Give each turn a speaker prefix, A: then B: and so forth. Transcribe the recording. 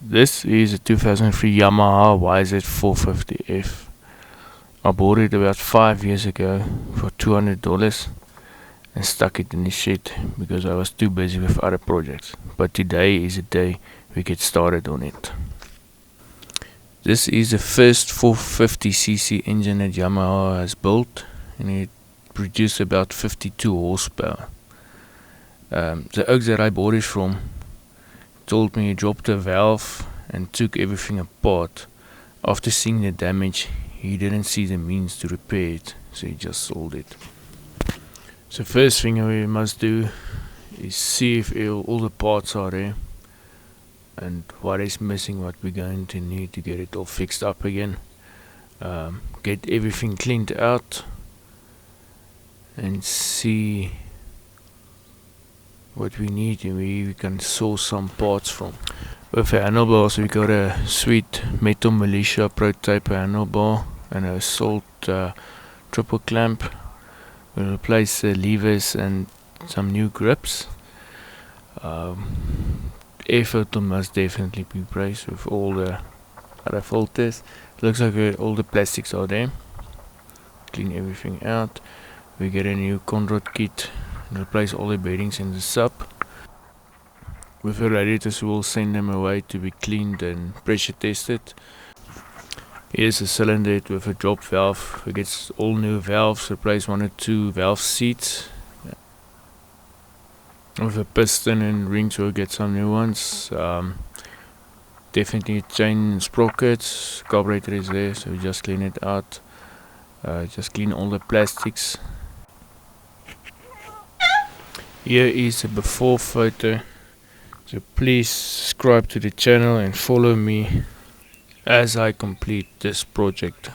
A: This is a 2003 Yamaha YZ450f. I bought it about 5 years ago for $200 and stuck it in the shed because I was too busy with other projects. But today is the day we get started on it. This is the first 450cc engine that Yamaha has built, and it produced about 52 horsepower. The oaks that I bought it from told me he dropped a valve and took everything apart. After seeing the damage, he didn't see the means to repair it, so he just sold it. So first thing we must do is see if all the parts are there and what is missing, what we're going to need to get it all fixed up again. Get everything cleaned out and see what we need and where we can source some parts from. With the handlebars, we got a sweet Metal Militia prototype handlebar and a salt triple clamp. We'll replace the levers and some new grips. Air filter must definitely be replaced with all the other filters. Looks like all the plastics are there. Clean everything out. We get a new conrod kit and replace all the bearings in the sub. With the radiators, we will send them away to be cleaned and pressure tested. Here's a cylinder with a drop valve. We get all new valves, replace 1 or 2 valve seats. With a piston and rings, we'll get some new ones. Definitely chain and sprockets. Carburetor is there, so we just clean it out. Just clean all the plastics. Here is a before photo. So please subscribe to the channel and follow me as I complete this project.